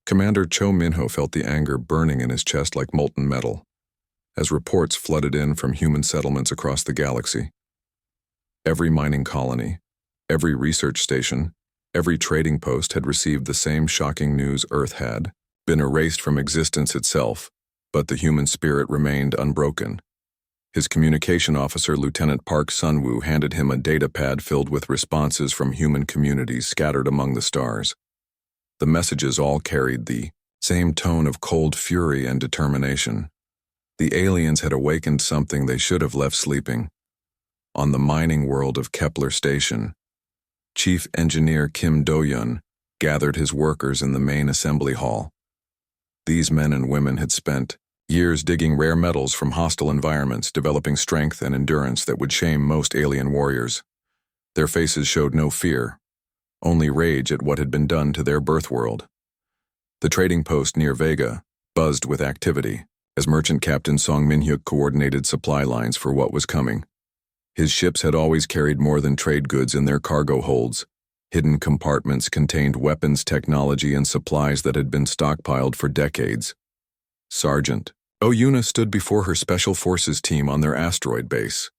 Commander Cho Minho felt the anger burning in his chest like molten metal, as reports flooded in from human settlements across the galaxy. Every mining colony, every research station, every trading post had received the same shocking news. Earth had been erased from existence itself, but the human spirit remained unbroken. His communication officer, Lieutenant Park Sun-woo, handed him a data pad filled with responses from human communities scattered among the stars. The messages all carried the same tone of cold fury and determination. The aliens had awakened something they should have left sleeping. On the mining world of Kepler Station, Chief Engineer Kim Do-yeon gathered his workers in the main assembly hall. These men and women had spent years digging rare metals from hostile environments, developing strength and endurance that would shame most alien warriors. Their faces showed no fear, only rage at what had been done to their birth world. The trading post near Vega buzzed with activity as Merchant Captain Song Min-hyuk coordinated supply lines for what was coming. His ships had always carried more than trade goods in their cargo holds. Hidden compartments contained weapons, technology, and supplies that had been stockpiled for decades. Sergeant Oyuna stood before her Special Forces team on their asteroid base.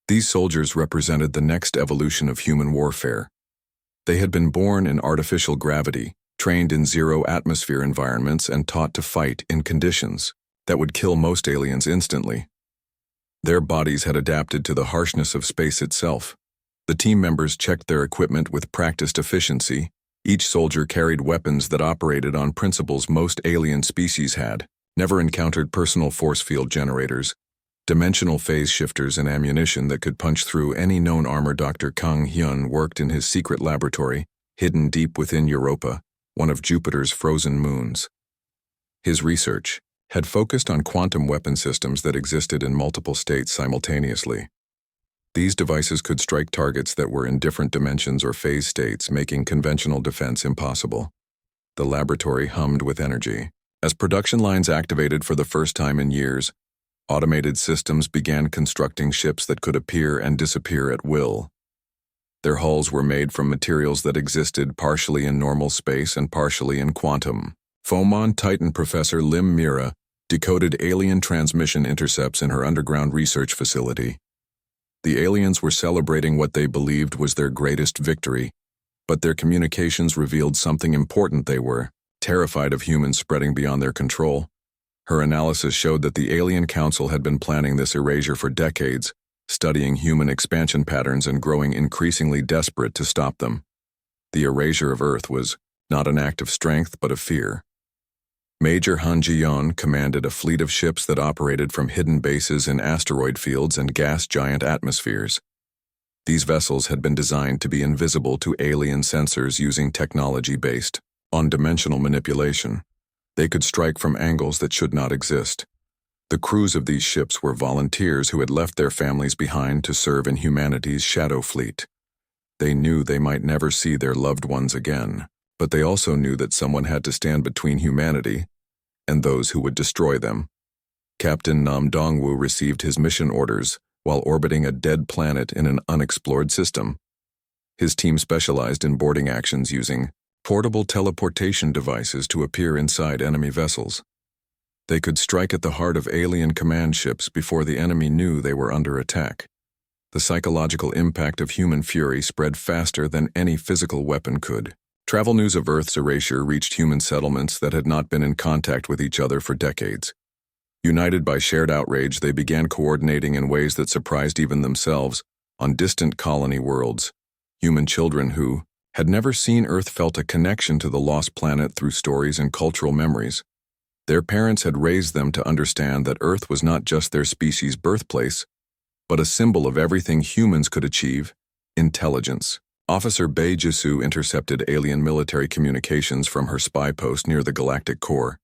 These soldiers represented the next evolution of human warfare. They had been born in artificial gravity, trained in zero-atmosphere environments, and taught to fight in conditions that would kill most aliens instantly. Their bodies had adapted to the harshness of space itself. The team members checked their equipment with practiced efficiency. Each soldier carried weapons that operated on principles most alien species had, never encountered: personal force field generators, dimensional phase shifters, and ammunition that could punch through any known armor. Dr. Kang Hyun worked in his secret laboratory, hidden deep within Europa, one of Jupiter's frozen moons. His research had focused on quantum weapon systems that existed in multiple states simultaneously. These devices could strike targets that were in different dimensions or phase states, making conventional defense impossible. The laboratory hummed with energy. As production lines activated for the first time in years, automated systems began constructing ships that could appear and disappear at will. Their hulls were made from materials that existed partially in normal space and partially in quantum. Fomon Titan Professor Lim Mira decoded alien transmission intercepts in her underground research facility. The aliens were celebrating what they believed was their greatest victory, but their communications revealed something important. They were terrified of humans spreading beyond their control. Her analysis showed that the Alien Council had been planning this erasure for decades, studying human expansion patterns and growing increasingly desperate to stop them. The erasure of Earth was not an act of strength but of fear. Major Han Ji-yeon commanded a fleet of ships that operated from hidden bases in asteroid fields and gas giant atmospheres. These vessels had been designed to be invisible to alien sensors using technology based on dimensional manipulation. They could strike from angles that should not exist. The crews of these ships were volunteers who had left their families behind to serve in humanity's shadow fleet. They knew they might never see their loved ones again, but they also knew that someone had to stand between humanity and those who would destroy them. Captain Nam Dongwoo received his mission orders while orbiting a dead planet in an unexplored system. His team specialized in boarding actions using portable teleportation devices to appear inside enemy vessels. They could strike at the heart of alien command ships before the enemy knew they were under attack. The psychological impact of human fury spread faster than any physical weapon could. Travel news of Earth's erasure reached human settlements that had not been in contact with each other for decades. United by shared outrage, they began coordinating in ways that surprised even themselves. On distant colony worlds, human children who had never seen Earth felt a connection to the lost planet through stories and cultural memories. Their parents had raised them to understand that Earth was not just their species' birthplace, but a symbol of everything humans could achieve: intelligence. Officer Bae Jisoo intercepted alien military communications from her spy post near the Galactic core.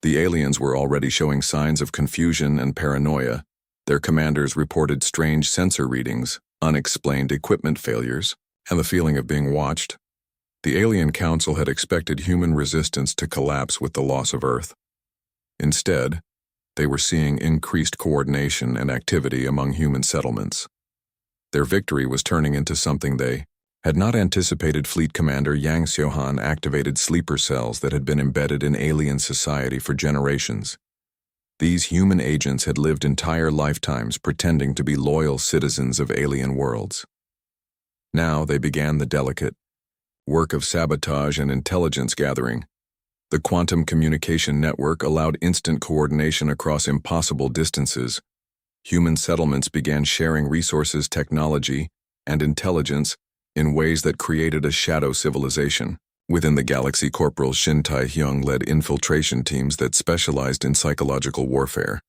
The aliens were already showing signs of confusion and paranoia. Their commanders reported strange sensor readings, unexplained equipment failures, and the feeling of being watched. The Alien Council had expected human resistance to collapse with the loss of Earth. Instead, they were seeing increased coordination and activity among human settlements. Their victory was turning into something they Had not anticipated Fleet Commander Yang Xiuhan activated sleeper cells that had been embedded in alien society for generations. These human agents had lived entire lifetimes pretending to be loyal citizens of alien worlds. Now they began the delicate work of sabotage and intelligence gathering. The quantum communication network allowed instant coordination across impossible distances. Human settlements began sharing resources, technology, and intelligence in ways that created a shadow civilization. Within the galaxy, Corporal Shin Tai-hyung led infiltration teams that specialized in psychological warfare.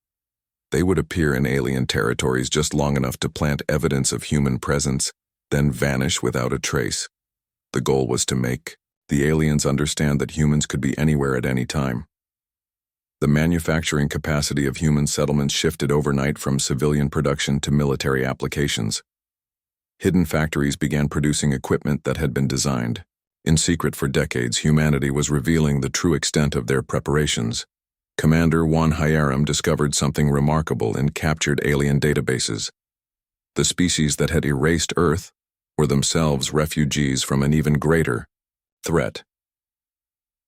They would appear in alien territories just long enough to plant evidence of human presence, then vanish without a trace. The goal was to make the aliens understand that humans could be anywhere at any time. The manufacturing capacity of human settlements shifted overnight from civilian production to military applications. Hidden factories began producing equipment that had been designed. In secret for decades, humanity was revealing the true extent of their preparations. Commander Wan Hyaram discovered something remarkable in captured alien databases. The species that had erased Earth were themselves refugees from an even greater threat.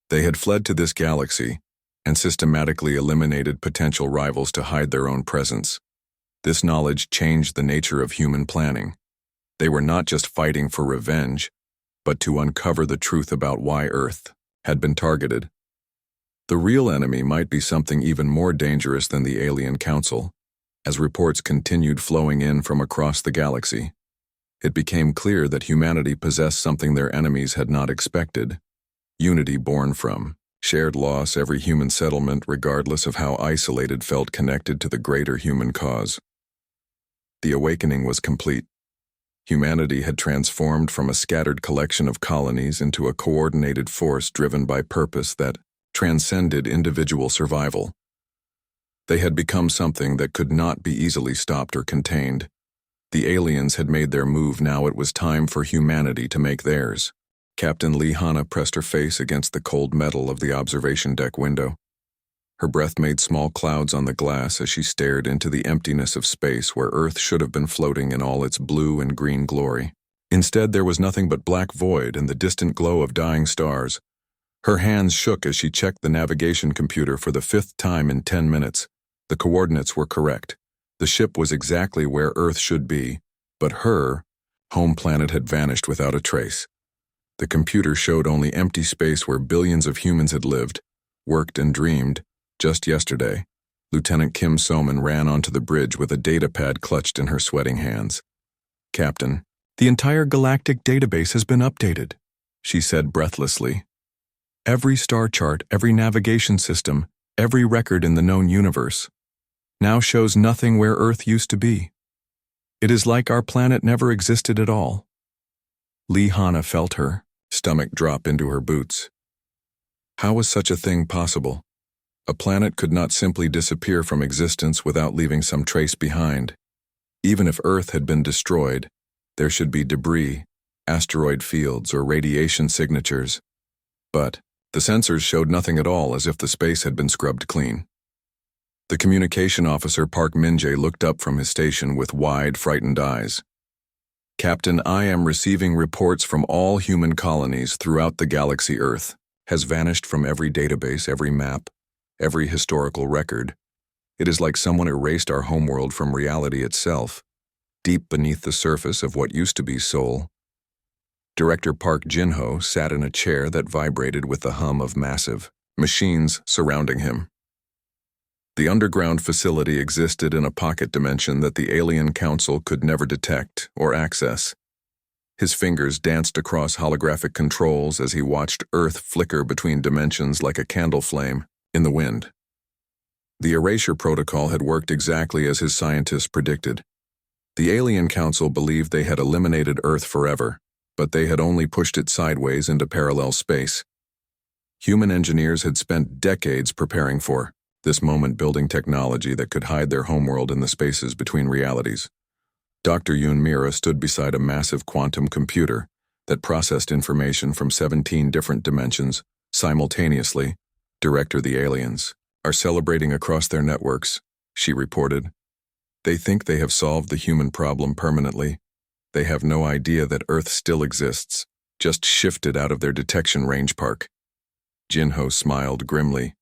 They had fled to this galaxy and systematically eliminated potential rivals to hide their own presence. This knowledge changed the nature of human planning. They were not just fighting for revenge, but to uncover the truth about why Earth had been targeted. The real enemy might be something even more dangerous than the Alien Council. As reports continued flowing in from across the galaxy, it became clear that humanity possessed something their enemies had not expected: unity born from shared loss. Every human settlement, regardless of how isolated, felt connected to the greater human cause. The awakening was complete. Humanity had transformed from a scattered collection of colonies into a coordinated force driven by purpose that transcended individual survival. They had become something that could not be easily stopped or contained. The aliens had made their move. Now it was time for humanity to make theirs. Captain Lee Hana pressed her face against the cold metal of the observation deck window. Her breath made small clouds on the glass as she stared into the emptiness of space where Earth should have been floating in all its blue and green glory. Instead, there was nothing but black void and the distant glow of dying stars. Her hands shook as she checked the navigation computer for the 5th time in 10 minutes. The coordinates were correct. The ship was exactly where Earth should be, but her home planet had vanished without a trace. The computer showed only empty space where billions of humans had lived, worked, and dreamed. Just yesterday, Lieutenant Kim So-man ran onto the bridge with a datapad clutched in her sweating hands. "Captain, the entire galactic database has been updated," she said breathlessly. "Every star chart, every navigation system, every record in the known universe now shows nothing where Earth used to be. It is like our planet never existed at all." Lee Hana felt her stomach drop into her boots. How was such a thing possible? A planet could not simply disappear from existence without leaving some trace behind. Even if Earth had been destroyed, there should be debris, asteroid fields, or radiation signatures. But the sensors showed nothing at all, as if the space had been scrubbed clean. The communication officer, Park Min-jae, looked up from his station with wide, frightened eyes. "Captain, I am receiving reports from all human colonies throughout the galaxy. Earth has vanished from every database, every map, every historical record. It is like someone erased our homeworld from reality itself, deep beneath the surface of what used to be Seoul." Director Park Jin-ho sat in a chair that vibrated with the hum of massive machines surrounding him. The underground facility existed in a pocket dimension that the Alien Council could never detect or access. His fingers danced across holographic controls as he watched Earth flicker between dimensions like a candle flame in the wind. The erasure protocol had worked exactly as his scientists predicted. The Alien Council believed they had eliminated Earth forever, but they had only pushed it sideways into parallel space. Human engineers had spent decades preparing for this moment, building technology that could hide their homeworld in the spaces between realities. Dr. Yoon Mira stood beside a massive quantum computer that processed information from 17 different dimensions simultaneously. "Director, the aliens are celebrating across their networks," she reported. "They think they have solved the human problem permanently. They have no idea that Earth still exists, just shifted out of their detection range park. Jinho smiled grimly.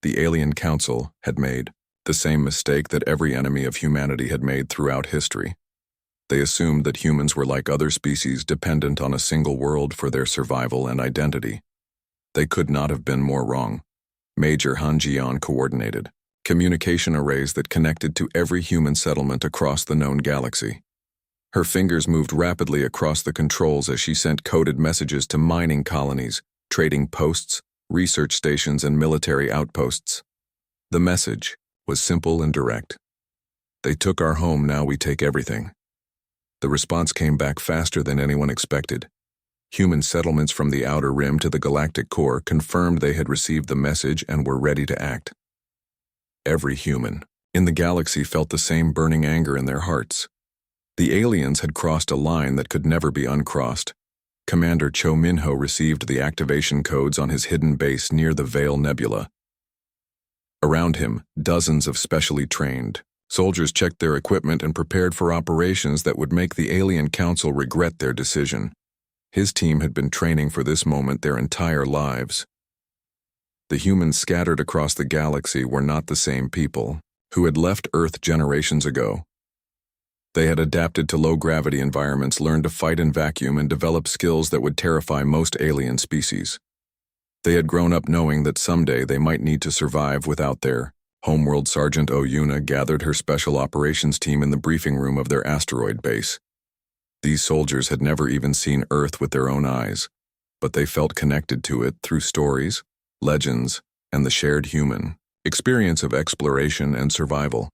The Alien Council had made the same mistake that every enemy of humanity had made throughout history. They assumed that humans were like other species dependent on a single world for their survival and identity. They could not have been more wrong. Major Han Jian coordinated communication arrays that connected to every human settlement across the known galaxy. Her fingers moved rapidly across the controls as she sent coded messages to mining colonies, trading posts, research stations, and military outposts. The message was simple and direct. They took our home, now we take everything. The response came back faster than anyone expected. Human settlements from the outer rim to the galactic core confirmed they had received the message and were ready to act. Every human in the galaxy felt the same burning anger in their hearts. The aliens had crossed a line that could never be uncrossed. Commander Cho Minho received the activation codes on his hidden base near the Veil Nebula. Around him, dozens of specially trained soldiers checked their equipment and prepared for operations that would make the Alien Council regret their decision. His team had been training for this moment their entire lives. The humans scattered across the galaxy were not the same people who had left Earth generations ago. They had adapted to low-gravity environments, learned to fight in vacuum, and developed skills that would terrify most alien species. They had grown up knowing that someday they might need to survive without their homeworld. Sergeant Oyuna gathered her special operations team in the briefing room of their asteroid base. These soldiers had never even seen Earth with their own eyes, but they felt connected to it through stories, legends, and the shared human experience of exploration and survival.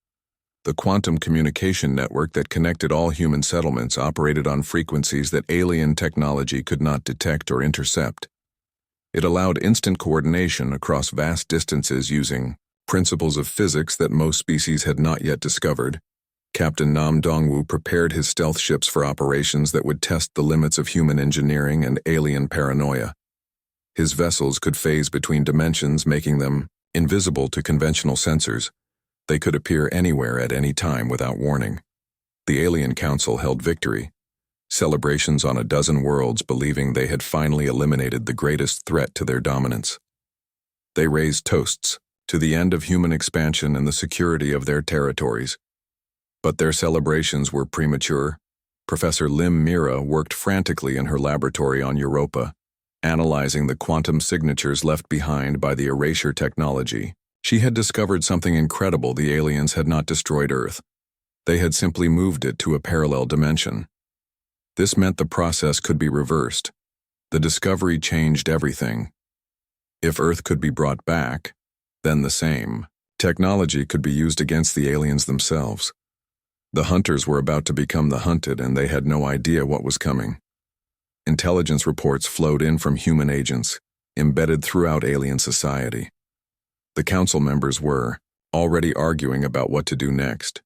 The quantum communication network that connected all human settlements operated on frequencies that alien technology could not detect or intercept. It allowed instant coordination across vast distances using principles of physics that most species had not yet discovered. Captain Nam Dongwu prepared his stealth ships for operations that would test the limits of human engineering and alien paranoia. His vessels could phase between dimensions, making them invisible to conventional sensors. They could appear anywhere at any time without warning. The Alien Council held victory. Celebrations on a dozen worlds, believing they had finally eliminated the greatest threat to their dominance. They raised toasts to the end of human expansion and the security of their territories. But their celebrations were premature. Professor Lim Mira worked frantically in her laboratory on Europa, analyzing the quantum signatures left behind by the erasure technology. She had discovered something incredible. The aliens had not destroyed Earth. They had simply moved it to a parallel dimension. This meant the process could be reversed. The discovery changed everything. If Earth could be brought back, then the same technology could be used against the aliens themselves. The hunters were about to become the hunted, and they had no idea what was coming. Intelligence reports flowed in from human agents, embedded throughout alien society. The council members were already arguing about what to do next.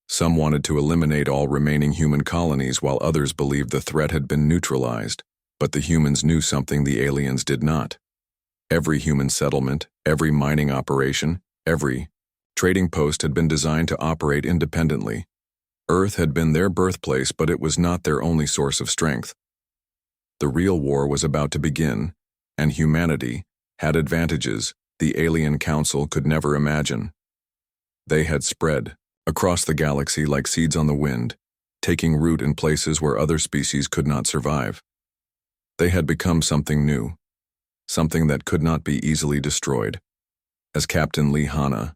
Some wanted to eliminate all remaining human colonies, while others believed the threat had been neutralized. But the humans knew something the aliens did not. Every human settlement, every mining operation, every trading post had been designed to operate independently. Earth had been their birthplace, but it was not their only source of strength. The real war was about to begin, and humanity had advantages the Alien Council could never imagine. They had spread across the galaxy like seeds on the wind, taking root in places where other species could not survive. They had become something new, something that could not be easily destroyed. As Captain Li Hana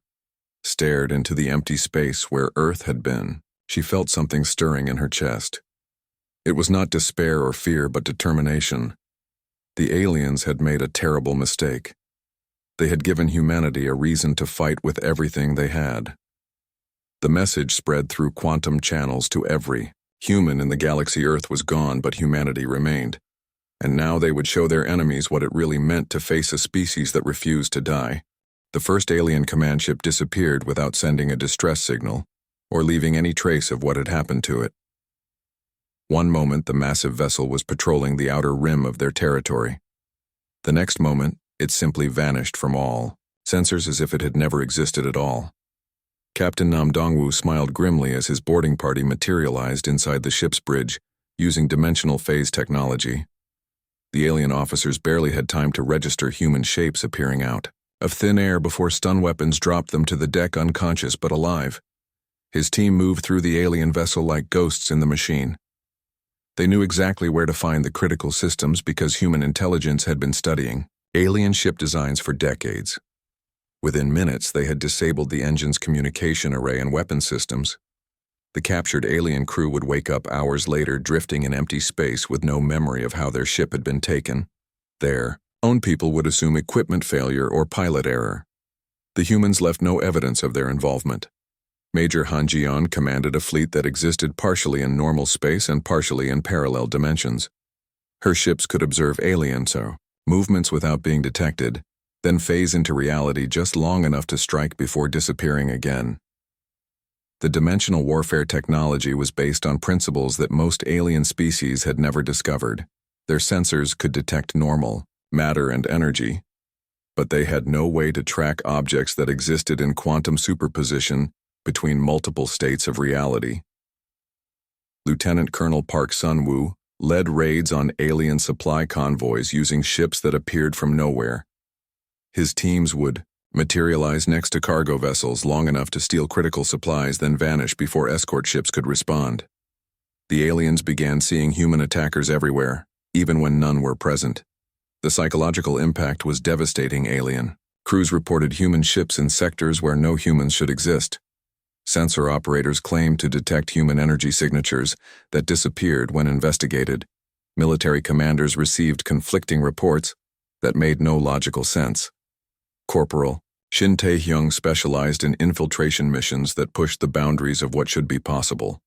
stared into the empty space where Earth had been, she felt something stirring in her chest. It was not despair or fear, but determination. The aliens had made a terrible mistake. They had given humanity a reason to fight with everything they had. The message spread through quantum channels to every human in the galaxy. Earth was gone, but humanity remained. And now they would show their enemies what it really meant to face a species that refused to die. The first alien command ship disappeared without sending a distress signal or leaving any trace of what had happened to it. One moment, the massive vessel was patrolling the outer rim of their territory. The next moment, it simply vanished from all sensors, as if it had never existed at all. Captain Nam Dongwu smiled grimly as his boarding party materialized inside the ship's bridge, using dimensional phase technology. The alien officers barely had time to register human shapes appearing out of thin air before stun weapons dropped them to the deck unconscious but alive. His team moved through the alien vessel like ghosts in the machine. They knew exactly where to find the critical systems because human intelligence had been studying alien ship designs for decades. Within minutes, they had disabled the engine's communication array and weapon systems. The captured alien crew would wake up hours later drifting in empty space with no memory of how their ship had been taken. Their own people would assume equipment failure or pilot error. The humans left no evidence of their involvement. Major Han Jian commanded a fleet that existed partially in normal space and partially in parallel dimensions. Her ships could observe alien movements without being detected, then phase into reality just long enough to strike before disappearing again. The dimensional warfare technology was based on principles that most alien species had never discovered. Their sensors could detect normal, matter and energy, but they had no way to track objects that existed in quantum superposition between multiple states of reality. Lieutenant Colonel Park Sun-woo led raids on alien supply convoys using ships that appeared from nowhere. His teams would materialize next to cargo vessels long enough to steal critical supplies, then vanish before escort ships could respond. The aliens began seeing human attackers everywhere, even when none were present. The psychological impact was devastating. Alien crews reported human ships in sectors where no humans should exist. Sensor operators claimed to detect human energy signatures that disappeared when investigated. Military commanders received conflicting reports that made no logical sense. Corporal Shin Tae-hyung specialized in infiltration missions that pushed the boundaries of what should be possible.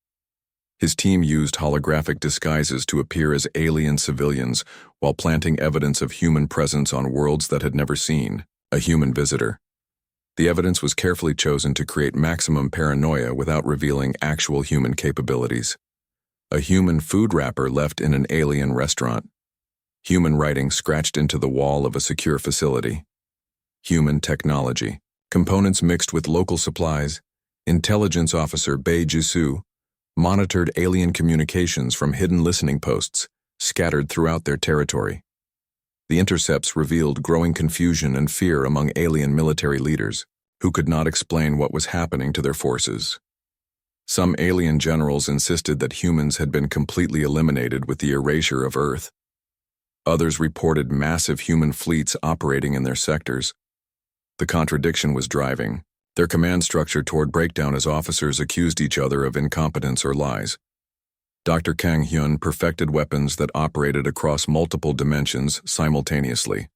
His team used holographic disguises to appear as alien civilians while planting evidence of human presence on worlds that had never seen a human visitor. The evidence was carefully chosen to create maximum paranoia without revealing actual human capabilities. A human food wrapper left in an alien restaurant. Human writing scratched into the wall of a secure facility. Human technology. Components mixed with local supplies. Intelligence officer Bae Jisoo monitored alien communications from hidden listening posts scattered throughout their territory. The intercepts revealed growing confusion and fear among alien military leaders who could not explain what was happening to their forces. Some alien generals insisted that humans had been completely eliminated with the erasure of Earth. Others reported massive human fleets operating in their sectors. The contradiction was driving their command structure toward breakdown as officers accused each other of incompetence or lies. Dr. Kang Hyun perfected weapons that operated across multiple dimensions simultaneously.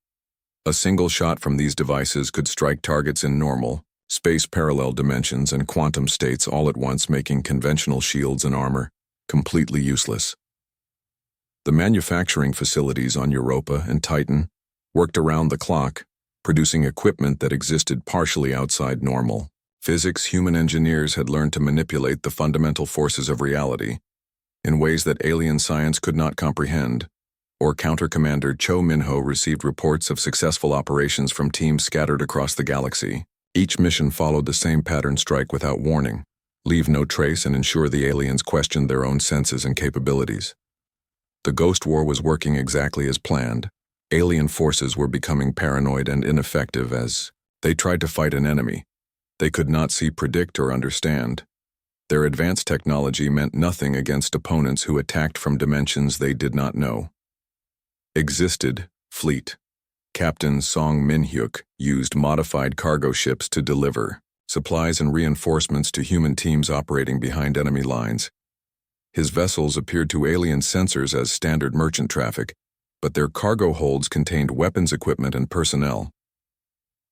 A single shot from these devices could strike targets in normal, space-parallel dimensions and quantum states all at once, making conventional shields and armor completely useless. The manufacturing facilities on Europa and Titan worked around the clock, producing equipment that existed partially outside normal physics. Human engineers had learned to manipulate the fundamental forces of reality in ways that alien science could not comprehend. Or Counter-Commander Cho Min-ho received reports of successful operations from teams scattered across the galaxy. Each mission followed the same pattern: strike without warning, leave no trace, and ensure the aliens questioned their own senses and capabilities. The Ghost War was working exactly as planned. Alien forces were becoming paranoid and ineffective as they tried to fight an enemy they could not see, predict, or understand. Their advanced technology meant nothing against opponents who attacked from dimensions they did not know existed. Fleet Captain Song Min-hyuk used modified cargo ships to deliver supplies and reinforcements to human teams operating behind enemy lines. His vessels appeared to alien sensors as standard merchant traffic, but their cargo holds contained weapons, equipment, and personnel.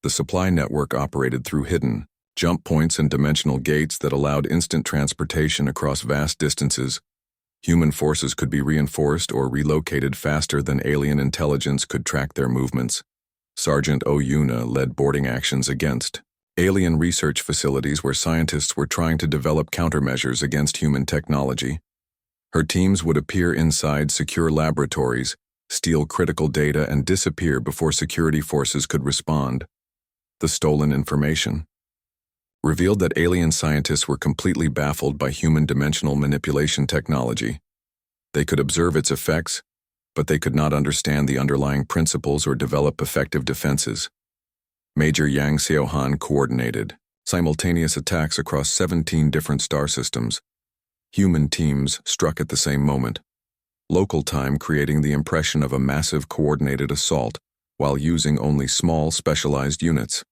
The supply network operated through hidden jump points and dimensional gates that allowed instant transportation across vast distances. Human forces could be reinforced or relocated faster than alien intelligence could track their movements. Sergeant Oyuna led boarding actions against alien research facilities where scientists were trying to develop countermeasures against human technology. Her teams would appear inside secure laboratories, steal critical data, and disappear before security forces could respond. The stolen information revealed that alien scientists were completely baffled by human dimensional manipulation technology. They could observe its effects, but they could not understand the underlying principles or develop effective defenses. Major Yang Xiaohan coordinated simultaneous attacks across 17 different star systems. Human teams struck at the same moment, local time creating the impression of a massive coordinated assault while using only small specialized units.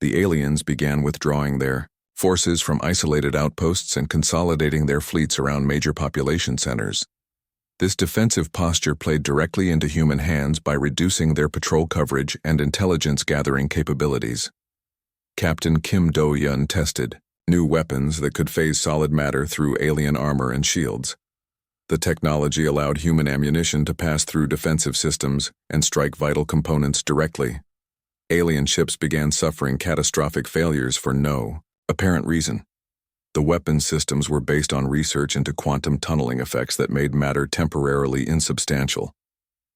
The aliens began withdrawing their forces from isolated outposts and consolidating their fleets around major population centers. This defensive posture played directly into human hands by reducing their patrol coverage and intelligence-gathering capabilities. Captain Kim Do-yun tested new weapons that could phase solid matter through alien armor and shields. The technology allowed human ammunition to pass through defensive systems and strike vital components directly. Alien ships began suffering catastrophic failures for no apparent reason. The weapons systems were based on research into quantum tunneling effects that made matter temporarily insubstantial.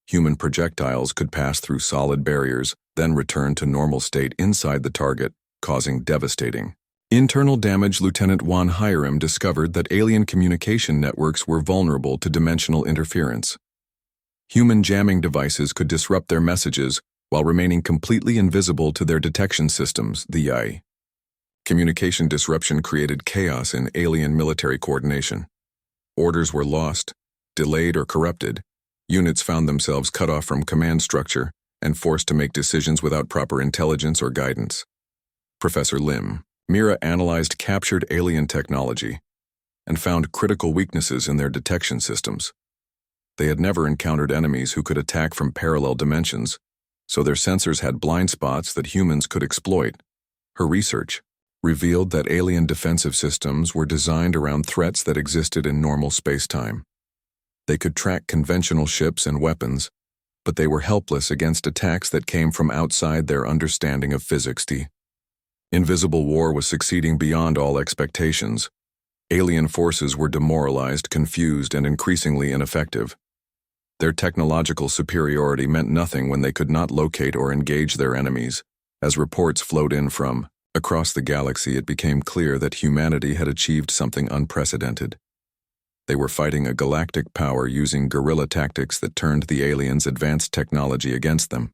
Human projectiles could pass through solid barriers, then return to normal state inside the target, causing devastating internal damage. Lieutenant Juan Hiram discovered that alien communication networks were vulnerable to dimensional interference. Human jamming devices could disrupt their messages while remaining completely invisible to their detection systems, the AI. Communication disruption created chaos in alien military coordination. Orders were lost, delayed, or corrupted. Units found themselves cut off from command structure and forced to make decisions without proper intelligence or guidance. Professor Lim Mira analyzed captured alien technology and found critical weaknesses in their detection systems. They had never encountered enemies who could attack from parallel dimensions, so their sensors had blind spots that humans could exploit. Her research revealed that alien defensive systems were designed around threats that existed in normal space-time. They could track conventional ships and weapons, but they were helpless against attacks that came from outside their understanding of physics. The invisible war was succeeding beyond all expectations. Alien forces were demoralized, confused, and increasingly ineffective. Their technological superiority meant nothing when they could not locate or engage their enemies. As reports flowed in from across the galaxy, it became clear that humanity had achieved something unprecedented. They were fighting a galactic power using guerrilla tactics that turned the aliens' advanced technology against them.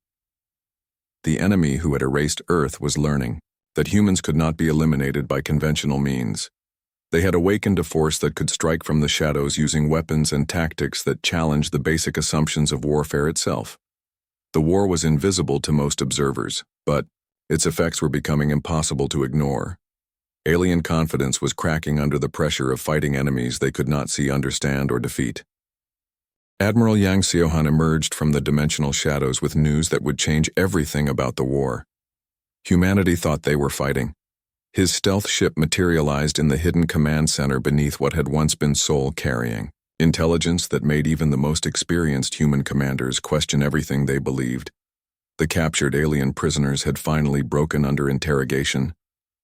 The enemy who had erased Earth was learning that humans could not be eliminated by conventional means. They had awakened a force that could strike from the shadows using weapons and tactics that challenged the basic assumptions of warfare itself. The war was invisible to most observers, but its effects were becoming impossible to ignore. Alien confidence was cracking under the pressure of fighting enemies they could not see, understand, or defeat. Admiral Yang Xiaohan emerged from the dimensional shadows with news that would change everything about the war. Humanity thought they were fighting. His stealth ship materialized in the hidden command center beneath what had once been soul-carrying intelligence that made even the most experienced human commanders question everything they believed. The captured alien prisoners had finally broken under interrogation,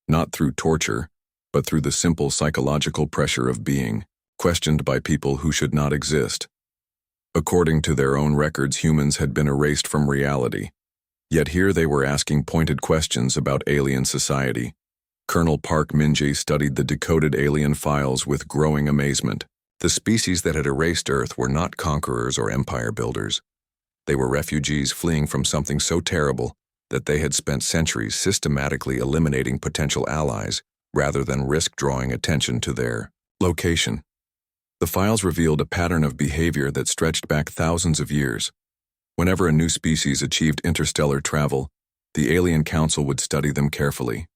not through torture, but through the simple psychological pressure of being questioned by people who should not exist. According to their own records, humans had been erased from reality. Yet here they were asking pointed questions about alien society. Colonel Park Min-ji studied the decoded alien files with growing amazement. The species that had erased Earth were not conquerors or empire builders. They were refugees fleeing from something so terrible that they had spent centuries systematically eliminating potential allies rather than risk drawing attention to their location. The files revealed a pattern of behavior that stretched back thousands of years. Whenever a new species achieved interstellar travel, the Alien Council would study them carefully.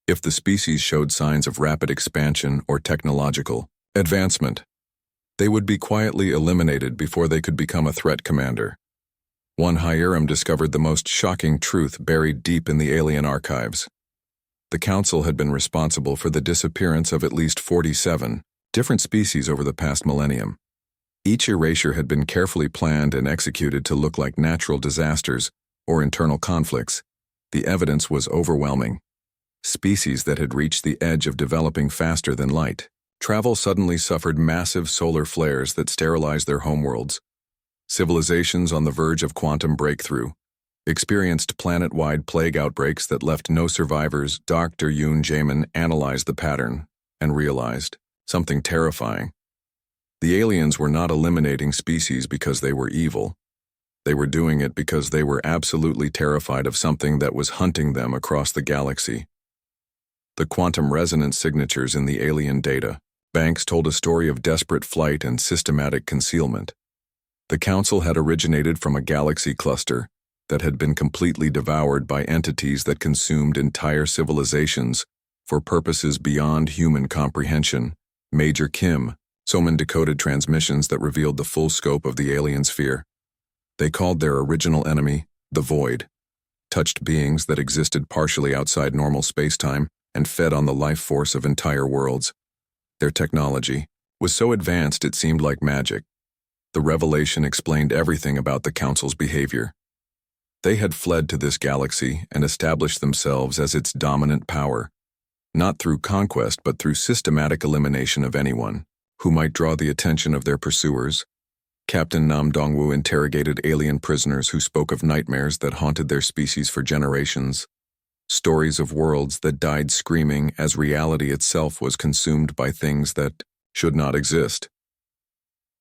If the species showed signs of rapid expansion or technological advancement, they would be quietly eliminated before they could become a threat commander. One Hiram discovered the most shocking truth buried deep in the alien archives. The Council had been responsible for the disappearance of at least 47 different species over the past millennium. Each erasure had been carefully planned and executed to look like natural disasters or internal conflicts. The evidence was overwhelming. Species that had reached the edge of developing faster than light travel suddenly suffered massive solar flares that sterilized their homeworlds. Civilizations on the verge of quantum breakthrough experienced planet-wide plague outbreaks that left no survivors. Dr. Yoon Jaemin analyzed the pattern and realized something terrifying. The aliens were not eliminating species because they were evil. They were doing it because they were absolutely terrified of something that was hunting them across the galaxy. The quantum resonance signatures in the alien data banks told a story of desperate flight and systematic concealment. The Council had originated from a galaxy cluster that had been completely devoured by entities that consumed entire civilizations for purposes beyond human comprehension. Major Kim Soman decoded transmissions that revealed the full scope of the aliens' fear. They called their original enemy the Void, touched beings that existed partially outside normal spacetime and fed on the life force of entire worlds. Their technology was so advanced it seemed like magic. The revelation explained everything about the Council's behavior. They had fled to this galaxy and established themselves as its dominant power, not through conquest but through systematic elimination of anyone who might draw the attention of their pursuers. Captain Nam Dongwu interrogated alien prisoners who spoke of nightmares that haunted their species for generations, stories of worlds that died screaming as reality itself was consumed by things that should not exist.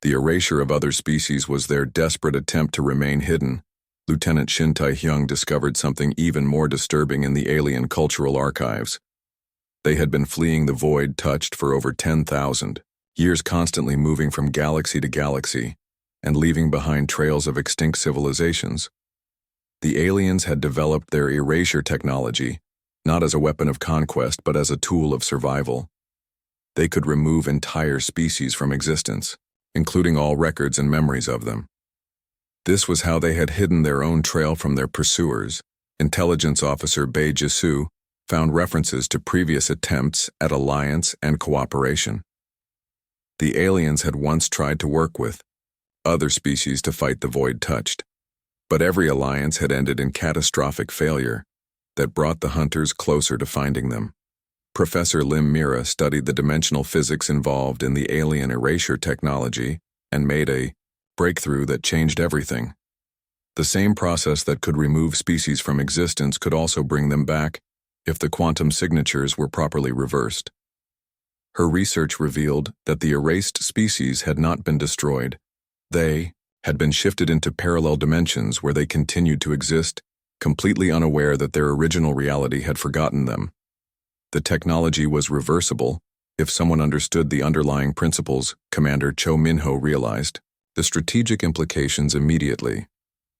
The erasure of other species was their desperate attempt to remain hidden. Lieutenant Shin Tai-hyung discovered something even more disturbing in the alien cultural archives. They had been fleeing the void touched for over 10,000 years, constantly moving from galaxy to galaxy and leaving behind trails of extinct civilizations. The aliens had developed their erasure technology, not as a weapon of conquest but as a tool of survival. They could remove entire species from existence, including all records and memories of them. This was how they had hidden their own trail from their pursuers. Intelligence Officer Bei Jisu found references to previous attempts at alliance and cooperation. The aliens had once tried to work with other species to fight the void touched, but every alliance had ended in catastrophic failure that brought the hunters closer to finding them. Professor Lim Mira studied the dimensional physics involved in the alien erasure technology and made a breakthrough that changed everything. The same process that could remove species from existence could also bring them back if the quantum signatures were properly reversed. Her research revealed that the erased species had not been destroyed. They had been shifted into parallel dimensions where they continued to exist, completely unaware that their original reality had forgotten them. The technology was reversible if someone understood the underlying principles, Commander Cho Minho realized. The strategic implications immediately.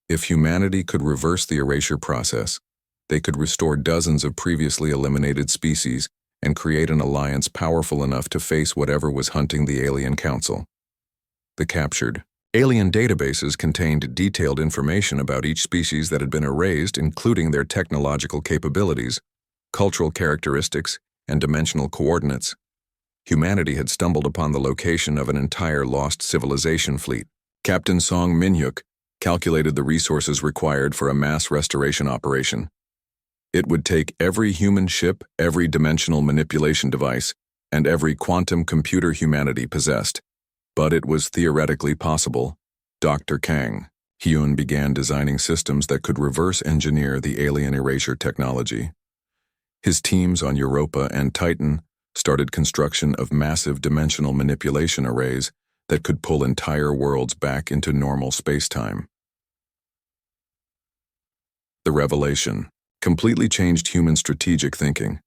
If humanity could reverse the erasure process, they could restore dozens of previously eliminated species and create an alliance powerful enough to face whatever was hunting the alien council. The captured alien databases contained detailed information about each species that had been erased, including their technological capabilities, cultural characteristics, and dimensional coordinates. Humanity had stumbled upon the location of an entire lost civilization fleet. Captain Song Minhyuk calculated the resources required for a mass restoration operation. It would take every human ship, every dimensional manipulation device, and every quantum computer humanity possessed. But it was theoretically possible. Dr. Kang Hyun began designing systems that could reverse engineer the alien erasure technology. His teams on Europa and Titan started construction of massive dimensional manipulation arrays that could pull entire worlds back into normal spacetime. The revelation completely changed human strategic thinking.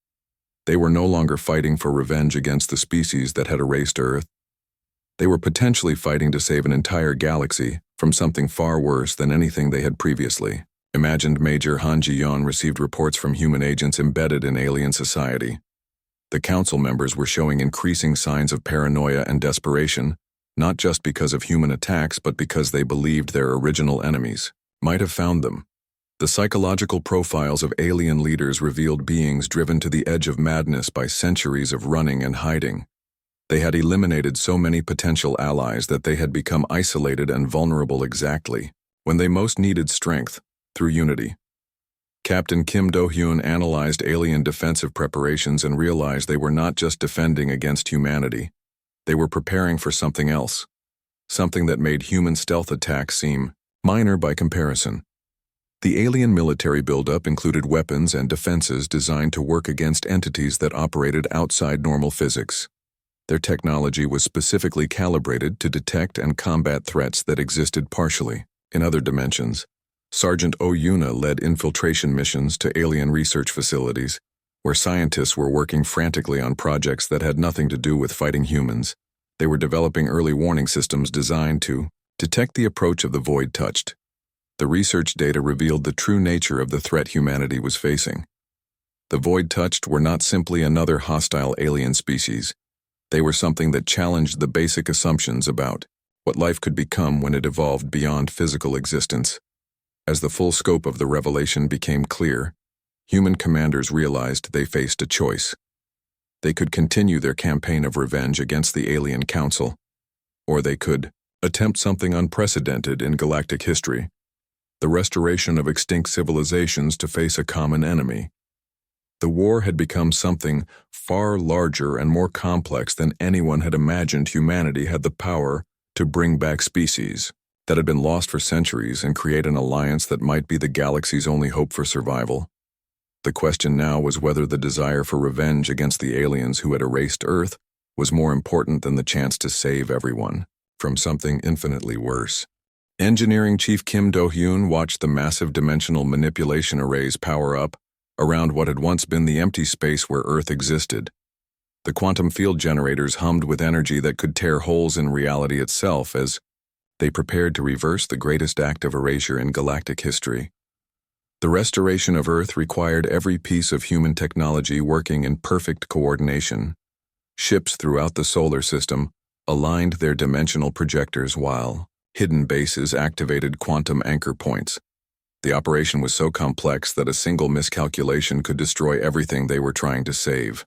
They were no longer fighting for revenge against the species that had erased Earth. They were potentially fighting to save an entire galaxy from something far worse than anything they had previously imagined. Major Han Ji-yeon received reports from human agents embedded in alien society. The council members were showing increasing signs of paranoia and desperation, not just because of human attacks but because they believed their original enemies might have found them. The psychological profiles of alien leaders revealed beings driven to the edge of madness by centuries of running and hiding. They had eliminated so many potential allies that they had become isolated and vulnerable exactly when they most needed strength, through unity. Captain Kim Do-hyun analyzed alien defensive preparations and realized they were not just defending against humanity. They were preparing for something else, something that made human stealth attacks seem minor by comparison. The alien military buildup included weapons and defenses designed to work against entities that operated outside normal physics. Their technology was specifically calibrated to detect and combat threats that existed partially in other dimensions. Sergeant Oyuna led infiltration missions to alien research facilities, where scientists were working frantically on projects that had nothing to do with fighting humans. They were developing early warning systems designed to detect the approach of the void touched. The research data revealed the true nature of the threat humanity was facing. The void touched were not simply another hostile alien species. They were something that challenged the basic assumptions about what life could become when it evolved beyond physical existence. As the full scope of the revelation became clear, human commanders realized they faced a choice. They could continue their campaign of revenge against the alien council, or they could attempt something unprecedented in galactic history, the restoration of extinct civilizations to face a common enemy. The war had become something far larger and more complex than anyone had imagined. Humanity had the power to bring back species that had been lost for centuries and create an alliance that might be the galaxy's only hope for survival. The question now was whether the desire for revenge against the aliens who had erased Earth was more important than the chance to save everyone from something infinitely worse. Engineering Chief Kim Do-hyun watched the massive dimensional manipulation arrays power up around what had once been the empty space where Earth existed. The quantum field generators hummed with energy that could tear holes in reality itself as they prepared to reverse the greatest act of erasure in galactic history. The restoration of Earth required every piece of human technology working in perfect coordination. Ships throughout the solar system aligned their dimensional projectors while hidden bases activated quantum anchor points. The operation was so complex that a single miscalculation could destroy everything they were trying to save.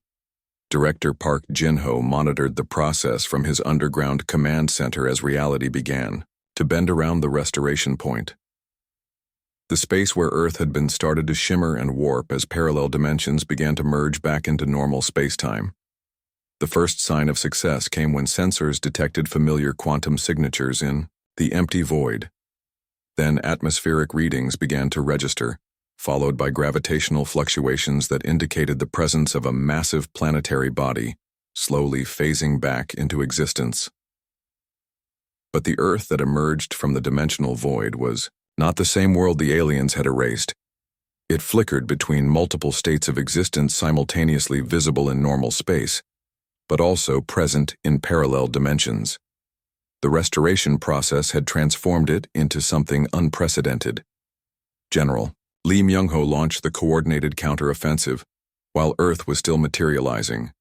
Director Park Jin-ho monitored the process from his underground command center as reality began to bend around the restoration point. The space where Earth had been started to shimmer and warp as parallel dimensions began to merge back into normal space-time. The first sign of success came when sensors detected familiar quantum signatures in the empty void. Then atmospheric readings began to register, followed by gravitational fluctuations that indicated the presence of a massive planetary body, slowly phasing back into existence. But the Earth that emerged from the dimensional void was not the same world the aliens had erased. It flickered between multiple states of existence simultaneously visible in normal space, but also present in parallel dimensions. The restoration process had transformed it into something unprecedented. General Lee Myung-ho launched the coordinated counteroffensive while Earth was still materializing.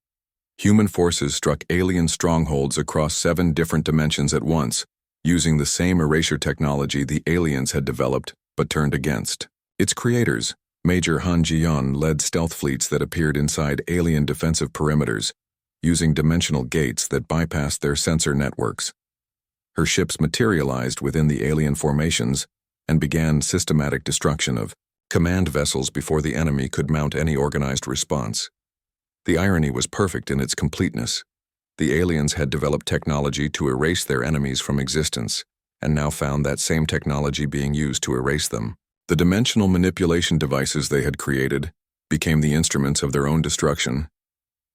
Human forces struck alien strongholds across 7 different dimensions at once, using the same erasure technology the aliens had developed but turned against. Its creators, Major Han Ji-yeon, led stealth fleets that appeared inside alien defensive perimeters, using dimensional gates that bypassed their sensor networks. Her ships materialized within the alien formations and began systematic destruction of command vessels before the enemy could mount any organized response. The irony was perfect in its completeness. The aliens had developed technology to erase their enemies from existence, and now found that same technology being used to erase them. The dimensional manipulation devices they had created became the instruments of their own destruction.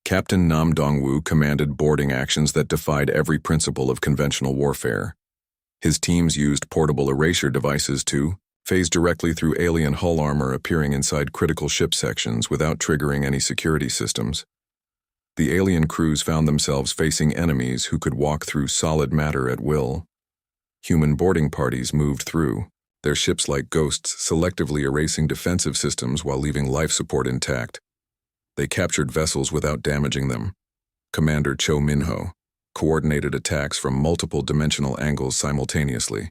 Captain Nam Dong-woo commanded boarding actions that defied every principle of conventional warfare. His teams used portable erasure devices to phase directly through alien hull armor appearing inside critical ship sections without triggering any security systems. The alien crews found themselves facing enemies who could walk through solid matter at will. Human boarding parties moved through, their ships like ghosts selectively erasing defensive systems while leaving life support intact. They captured vessels without damaging them. Commander Cho Min-ho coordinated attacks from multiple dimensional angles simultaneously.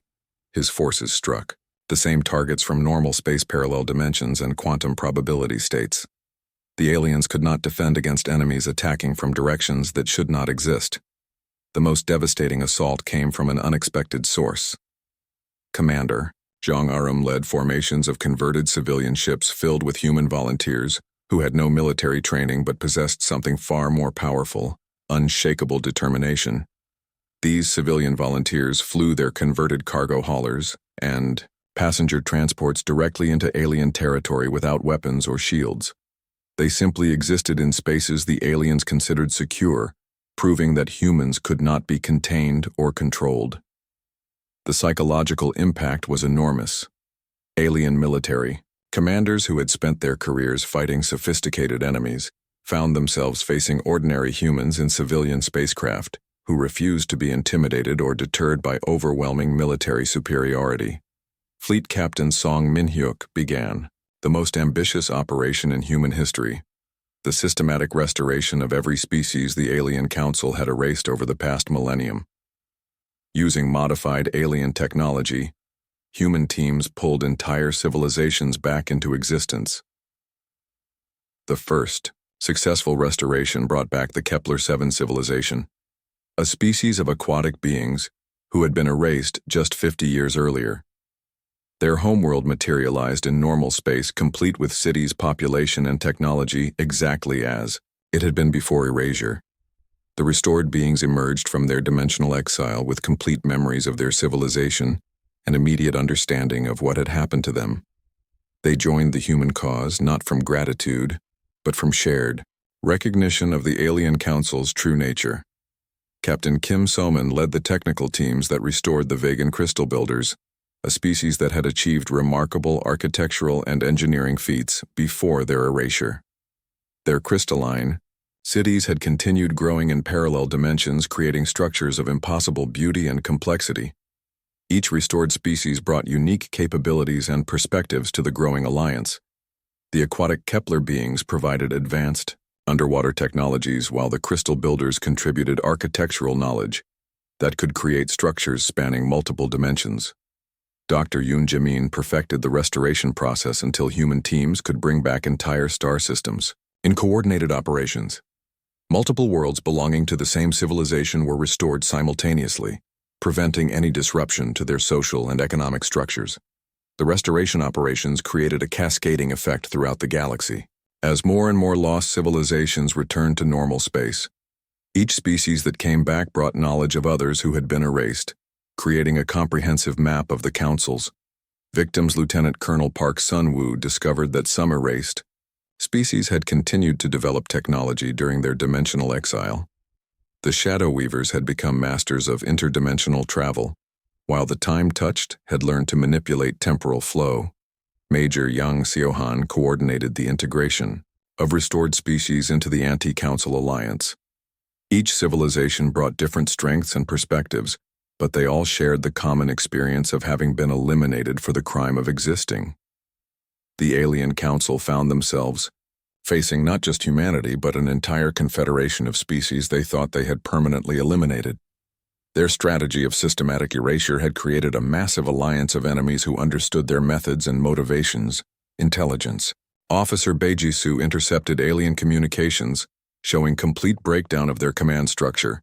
His forces struck the same targets from normal space parallel dimensions and quantum probability states. The aliens could not defend against enemies attacking from directions that should not exist. The most devastating assault came from an unexpected source. Commander Jong Arum led formations of converted civilian ships filled with human volunteers who had no military training but possessed something far more powerful, unshakable determination. These civilian volunteers flew their converted cargo haulers and passenger transports directly into alien territory without weapons or shields. They simply existed in spaces the aliens considered secure, proving that humans could not be contained or controlled. The psychological impact was enormous. Alien military, commanders who had spent their careers fighting sophisticated enemies, found themselves facing ordinary humans in civilian spacecraft who refused to be intimidated or deterred by overwhelming military superiority. Fleet Captain Song Min-hyuk began the most ambitious operation in human history, the systematic restoration of every species the Alien Council had erased over the past millennium. Using modified alien technology, human teams pulled entire civilizations back into existence. The first successful restoration brought back the Kepler-7 civilization, a species of aquatic beings who had been erased just 50 years earlier. Their homeworld materialized in normal space, complete with cities, population, and technology exactly as it had been before erasure. The restored beings emerged from their dimensional exile with complete memories of their civilization and immediate understanding of what had happened to them. They joined the human cause not from gratitude, but from shared recognition of the Alien Council's true nature. Captain Kim So-man led the technical teams that restored the Vegan crystal builders, a species that had achieved remarkable architectural and engineering feats before their erasure. Their crystalline cities had continued growing in parallel dimensions, creating structures of impossible beauty and complexity. Each restored species brought unique capabilities and perspectives to the growing alliance. The aquatic Kepler beings provided advanced underwater technologies, while the crystal builders contributed architectural knowledge that could create structures spanning multiple dimensions. Dr. Yoon Jae-min perfected the restoration process until human teams could bring back entire star systems. In coordinated operations, multiple worlds belonging to the same civilization were restored simultaneously, preventing any disruption to their social and economic structures. The restoration operations created a cascading effect throughout the galaxy. As more and more lost civilizations returned to normal space, each species that came back brought knowledge of others who had been erased, creating a comprehensive map of the councils. Victims Lieutenant Colonel Park Sun-woo discovered that some erased species had continued to develop technology during their dimensional exile. The Shadow Weavers had become masters of interdimensional travel, while the Time-Touched had learned to manipulate temporal flow. Major Yang Seo-han coordinated the integration of restored species into the Anti-Council Alliance. Each civilization brought different strengths and perspectives, but they all shared the common experience of having been eliminated for the crime of existing. The Alien Council found themselves facing not just humanity but an entire confederation of species they thought they had permanently eliminated. Their strategy of systematic erasure had created a massive alliance of enemies who understood their methods and motivations. Intelligence. Officer Bae-ji-soo intercepted alien communications, showing complete breakdown of their command structure.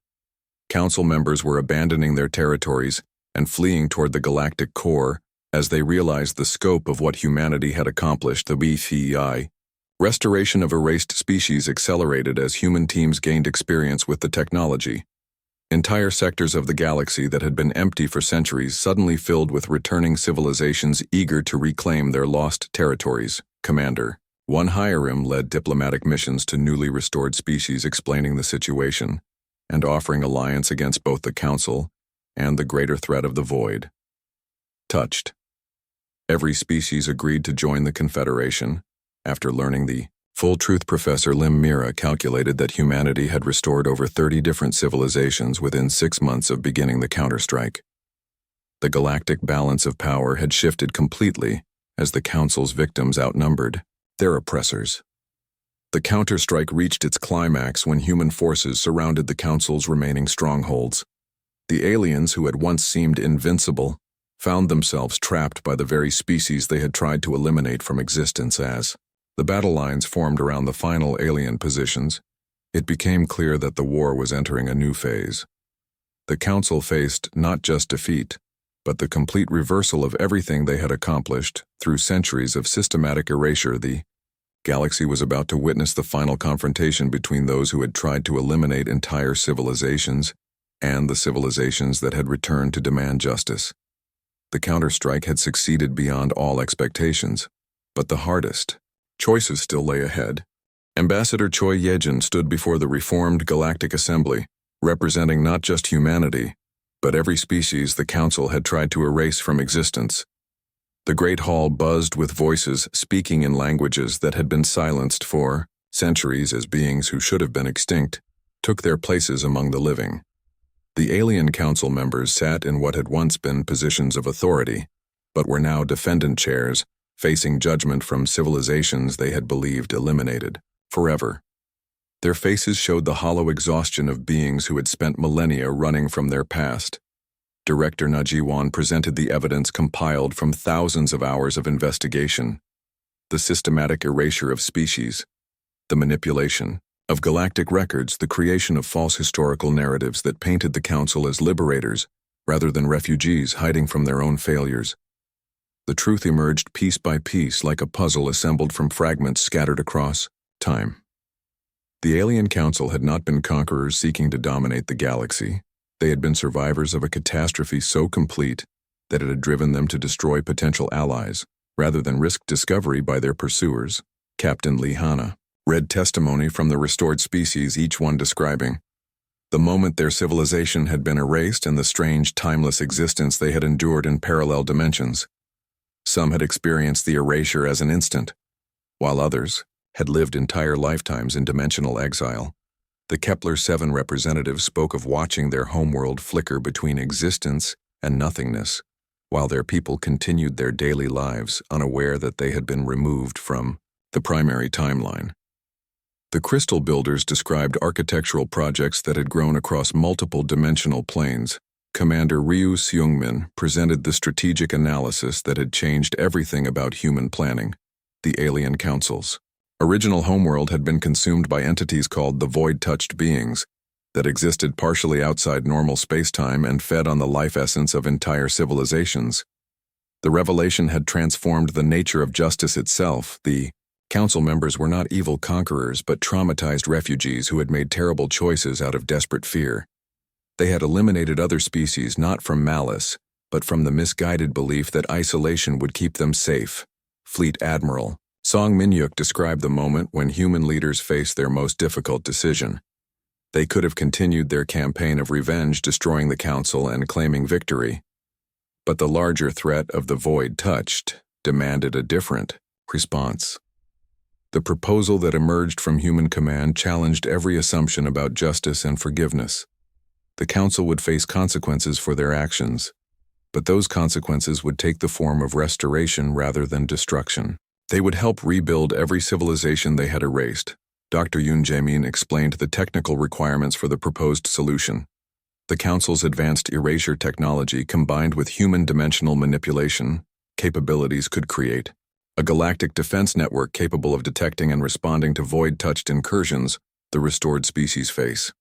Council members were abandoning their territories and fleeing toward the galactic core as they realized the scope of what humanity had accomplished. The HFY restoration of erased species accelerated as human teams gained experience with the technology. Entire sectors of the galaxy that had been empty for centuries suddenly filled with returning civilizations eager to reclaim their lost territories. Commander Won Hyerim led diplomatic missions to newly restored species, explaining the situation and offering alliance against both the Council and the greater threat of the Void. Touched. Every species agreed to join the Confederation. After learning the full truth, Professor Lim Mira calculated that humanity had restored over 30 different civilizations within 6 months of beginning the counterstrike. The galactic balance of power had shifted completely as the Council's victims outnumbered their oppressors. The counterstrike reached its climax when human forces surrounded the Council's remaining strongholds. The aliens, who had once seemed invincible, found themselves trapped by the very species they had tried to eliminate from existence. As the battle lines formed around the final alien positions, it became clear that the war was entering a new phase. The Council faced not just defeat, but the complete reversal of everything they had accomplished through centuries of systematic erasure. The galaxy was about to witness the final confrontation between those who had tried to eliminate entire civilizations and the civilizations that had returned to demand justice. The counterstrike had succeeded beyond all expectations, but the hardest choices still lay ahead. Ambassador Choi Ye-jin stood before the reformed Galactic Assembly, representing not just humanity, but every species the Council had tried to erase from existence. The Great Hall buzzed with voices speaking in languages that had been silenced for centuries as beings who should have been extinct took their places among the living. The alien council members sat in what had once been positions of authority, but were now defendant chairs, facing judgment from civilizations they had believed eliminated forever. Their faces showed the hollow exhaustion of beings who had spent millennia running from their past. Director Najiwan presented the evidence compiled from thousands of hours of investigation: the systematic erasure of species, the manipulation of galactic records, the creation of false historical narratives that painted the Council as liberators rather than refugees hiding from their own failures. The truth emerged piece by piece like a puzzle assembled from fragments scattered across time. The alien council had not been conquerors seeking to dominate the galaxy. They had been survivors of a catastrophe so complete that it had driven them to destroy potential allies, rather than risk discovery by their pursuers. Captain Lihana read testimony from the restored species, each one describing the moment their civilization had been erased and the strange, timeless existence they had endured in parallel dimensions. Some had experienced the erasure as an instant, while others had lived entire lifetimes in dimensional exile. The Kepler-7 representatives spoke of watching their homeworld flicker between existence and nothingness, while their people continued their daily lives, unaware that they had been removed from the primary timeline. The Crystal Builders described architectural projects that had grown across multiple dimensional planes. Commander Ryu Seungmin presented the strategic analysis that had changed everything about human planning. The alien council's original homeworld had been consumed by entities called the void-touched beings that existed partially outside normal spacetime and fed on the life essence of entire civilizations. The revelation had transformed the nature of justice itself. The council members were not evil conquerors but traumatized refugees who had made terrible choices out of desperate fear. They had eliminated other species not from malice, but from the misguided belief that isolation would keep them safe. Fleet Admiral Song Minyuk described the moment when human leaders faced their most difficult decision. They could have continued their campaign of revenge, destroying the council and claiming victory. But the larger threat of the void touched demanded a different response. The proposal that emerged from human command challenged every assumption about justice and forgiveness. The council would face consequences for their actions, but those consequences would take the form of restoration rather than destruction. They would help rebuild every civilization they had erased. Dr. Yoon Jae-min explained the technical requirements for the proposed solution. The Council's advanced erasure technology combined with human dimensional manipulation capabilities could create a galactic defense network capable of detecting and responding to void-touched incursions the restored species face.